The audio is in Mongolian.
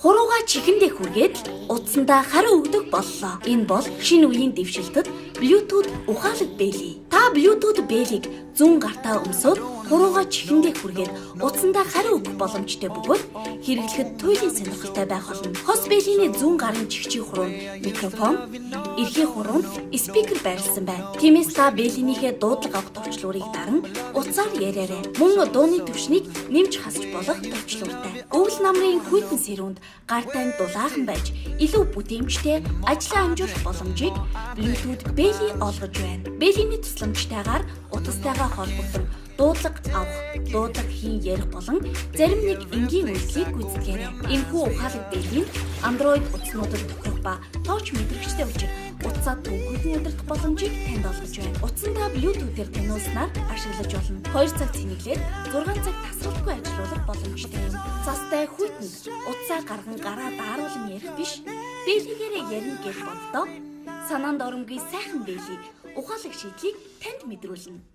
Хурууга чихэндээ хүргээд утсандаа хариу өгдөг боллоо. Энэ бол шинэ үеийн дэвшилтэд Bluetooth ухаалаг бэлий. Та Bluetooth бэлийг зүүн гартаа өмсөд хурууга чихэндээ хүргээд утсандаа хариу өгөх боломжтой бөгөөд хэрэглэхэд туйлын сонирхолтой байх болно. Хос бэлийний зүүн гарын чихчийн хуруунд микрофон, эрхийн хуруунд спикер байрласан байна. Тиймээс та бэлийнийхээ дуудлага авах товчлуурыг даран утсаар яриарай. Мөн дууны түвшнийг нэмж хасч болох товчлууртай. Өвөл намрын хүйтэн сэрүүнд гартайн дулаахан байж илүү бүтээмжтэй ажлаа амжуулах боломжийг Bluetooth бэли олгож байна. Бэлийний тусламжтайгаар утастайгаа холбогдсон дуудлага авах, дуудлага хийн ярих болон зарим нэг энгийн үйлдэлийг гүйцэтгээрэй. Энэхүү ухаалаг бэлийг Android утаснуудад тохирох ба тооч мэдрэгчтэй учир утсаа төвхөлн удирдах боломжийг танд олгож байна. Утсандаа Bluetooth-ээр танилцсанаар ашиглаж болно. 2 цаг цэнэглээд 6 цаг тасралтгүй ажиллах боломжтой юм. Цастай хүйтэн утсаа гарган гараа дааруулan ярих биш. Бэлигээрээ ярина гэж боддоо санаанд оромгүй сайхан бэлий ухаалаг шийдлийг танд мэдрүүлнэ.